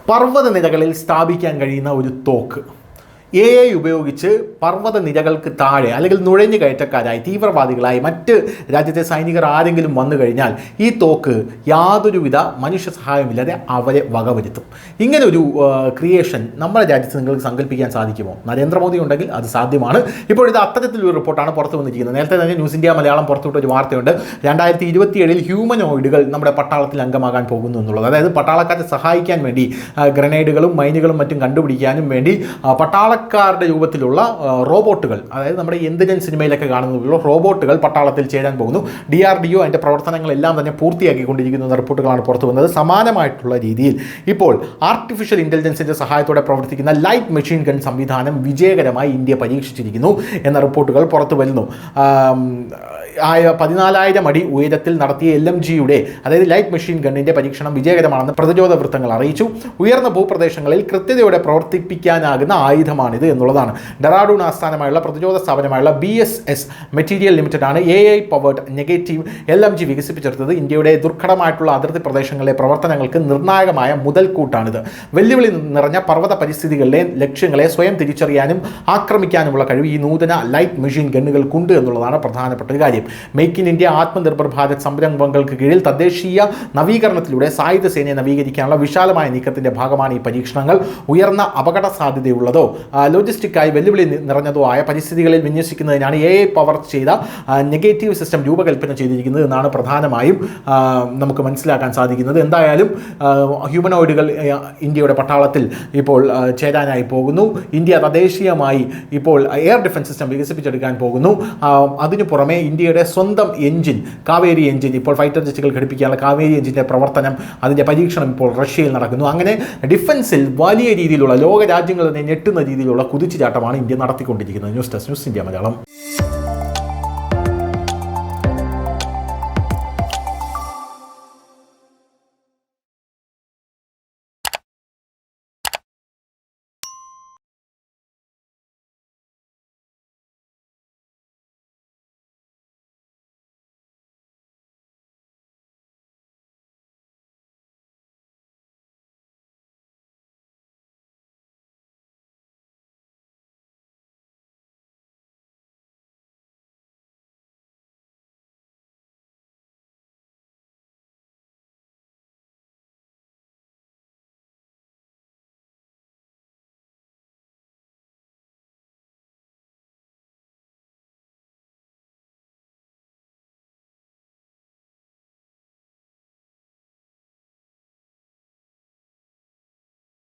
പർവ്വതനിരകളിൽ സ്ഥാപിക്കാൻ കഴിയുന്ന ഒരു തോക്ക് ഉപയോഗിച്ച് പർവ്വത നിരകൾക്ക് താഴെ അല്ലെങ്കിൽ നുഴഞ്ഞു കയറ്റക്കാരായി തീവ്രവാദികളായി മറ്റ് രാജ്യത്തെ സൈനികർ ആരെങ്കിലും വന്നു കഴിഞ്ഞാൽ ഈ തോക്ക് യാതൊരുവിധ മനുഷ്യ സഹായമില്ലാതെ അവരെ വകവരുത്തും. ഇങ്ങനെ ഒരു ക്രിയേഷൻ നമ്മുടെ രാജ്യത്ത് നിങ്ങൾക്ക് സങ്കല്പിക്കാൻ സാധിക്കുമോ? നരേന്ദ്രമോദി ഉണ്ടെങ്കിൽ അത് സാധ്യമാണ്. ഇപ്പോൾ ഇത് അത്തരത്തിലൊരു റിപ്പോർട്ടാണ് പുറത്തു വന്നിരിക്കുന്നത്. നേരത്തെ തന്നെ ന്യൂസ് ഇന്ത്യ മലയാളം പുറത്തുവിട്ട ഒരു വാർത്തയുണ്ട്. 2027 ഹ്യൂമനോയിഡുകൾ നമ്മുടെ പട്ടാളത്തിൽ അംഗമാകാൻ പോകുന്നു എന്നുള്ളത്. അതായത് പട്ടാളക്കാരെ സഹായിക്കാൻ വേണ്ടി ഗ്രനേഡുകളും മൈനുകളും മറ്റും കണ്ടുപിടിക്കാനും വേണ്ടി പട്ടാളക്കാരുടെ രൂപത്തിലുള്ള റോബോട്ടുകൾ, അതായത് നമ്മുടെ എന്തിനൻ സിനിമയിലൊക്കെ കാണുന്നതിലുള്ള റോബോട്ടുകൾ പട്ടാളത്തിൽ ചേരാൻ പോകുന്നു. DRDO അതിൻ്റെ പ്രവർത്തനങ്ങളെല്ലാം തന്നെ പൂർത്തിയാക്കിക്കൊണ്ടിരിക്കുന്ന റിപ്പോർട്ടുകളാണ് പുറത്തു വന്നത്. സമാനമായിട്ടുള്ള രീതിയിൽ ഇപ്പോൾ ആർട്ടിഫിഷ്യൽ ഇൻ്റലിജൻസിൻ്റെ സഹായത്തോടെ പ്രവർത്തിക്കുന്ന ലൈറ്റ് മെഷീൻ ഗൺ സംവിധാനം വിജയകരമായി ഇന്ത്യ പരീക്ഷിച്ചിരിക്കുന്നു എന്ന റിപ്പോർട്ടുകൾ പുറത്തു വരുന്നു. 14,000 അടി ഉയരത്തിൽ നടത്തിയ LMGയുടെ അതായത് ലൈറ്റ് മെഷീൻ ഗണ്ണിൻ്റെ പരീക്ഷണം വിജയകരമാണെന്ന് പ്രതിരോധ വൃത്തങ്ങൾ അറിയിച്ചു. ഉയർന്ന ഭൂപ്രദേശങ്ങളിൽ കൃത്യതയോടെ പ്രവർത്തിപ്പിക്കാനാകുന്ന ആയുധമാണിത് എന്നുള്ളതാണ്. ഡെറാഡൂൺ ആസ്ഥാനമായുള്ള പ്രതിരോധ സ്ഥാപനമായുള്ള BSS മെറ്റീരിയൽ ലിമിറ്റഡാണ് AI പവേർഡ് നെഗറ്റീവ് LMG വികസിപ്പിച്ചെടുത്തത്. ഇന്ത്യയുടെ ദുർഘടമായിട്ടുള്ള അതിർത്തി പ്രദേശങ്ങളിലെ പ്രവർത്തനങ്ങൾക്ക് നിർണായകമായ മുതൽക്കൂട്ടാണിത്. വെല്ലുവിളി നിറഞ്ഞ പർവ്വത പരിസ്ഥിതികളിലെ ലക്ഷ്യങ്ങളെ സ്വയം തിരിച്ചറിയാനും ആക്രമിക്കാനുമുള്ള കഴിവ് ഈ നൂതന ലൈറ്റ് മെഷീൻ ഗണ്ണുകൾക്കുണ്ട് എന്നുള്ളതാണ് പ്രധാനപ്പെട്ട ഒരു കാര്യം. Make in India Atmanirbhar Bharat സംരംഭങ്ങൾക്ക് കീഴിൽ തദ്ദേശീയ നവീകരണത്തിലൂടെ സായുധ സേനയെ നവീകരിക്കാനുള്ള വിശാലമായ നീക്കത്തിന്റെ ഭാഗമാണ് ഈ പരീക്ഷണങ്ങൾ. ഉയർന്ന അപകട സാധ്യതയുള്ളതോ ലോജിസ്റ്റിക്കായി വെല്ലുവിളി നിറഞ്ഞതോ ആയ പരിസ്ഥിതികളിൽ വിന്യസിക്കുന്നതിനാണ് AI പവർ ചെയ്ത നെഗറ്റീവ് സിസ്റ്റം രൂപകൽപ്പന ചെയ്തിരിക്കുന്നത് എന്നാണ് പ്രധാനമായും നമുക്ക് മനസ്സിലാക്കാൻ സാധിക്കുന്നത്. എന്തായാലും ഹ്യൂമനോയിഡുകൾ ഇന്ത്യയുടെ പട്ടാളത്തിൽ ഇപ്പോൾ ചേരാനായി പോകുന്നു. ഇന്ത്യ തദ്ദേശീയമായി ഇപ്പോൾ എയർ ഡിഫൻസ് സിസ്റ്റം വികസിപ്പിച്ചെടുക്കാൻ പോകുന്നു. അതിനു പുറമെ ഇന്ത്യയുടെ സ്വന്തം എഞ്ചിൻ, കാവേരി എഞ്ചിൻ, ഇപ്പോൾ ഫൈറ്റർ ജെറ്റുകൾ ഘടിപ്പിക്കാനുള്ള കാവേരി എഞ്ചിൻ്റെ പ്രവർത്തനം, അതിൻ്റെ പരീക്ഷണം ഇപ്പോൾ റഷ്യയിൽ നടക്കുന്നു. അങ്ങനെ ഡിഫൻസിൽ വലിയ രീതിയിലുള്ള ലോക രാജ്യങ്ങൾ തന്നെ ഞെട്ടുന്ന രീതിയിലുള്ള കുതിച്ചുചാട്ടമാണ് ഇന്ത്യ നടത്തിക്കൊണ്ടിരിക്കുന്നത്. News desk, news India Malayalam.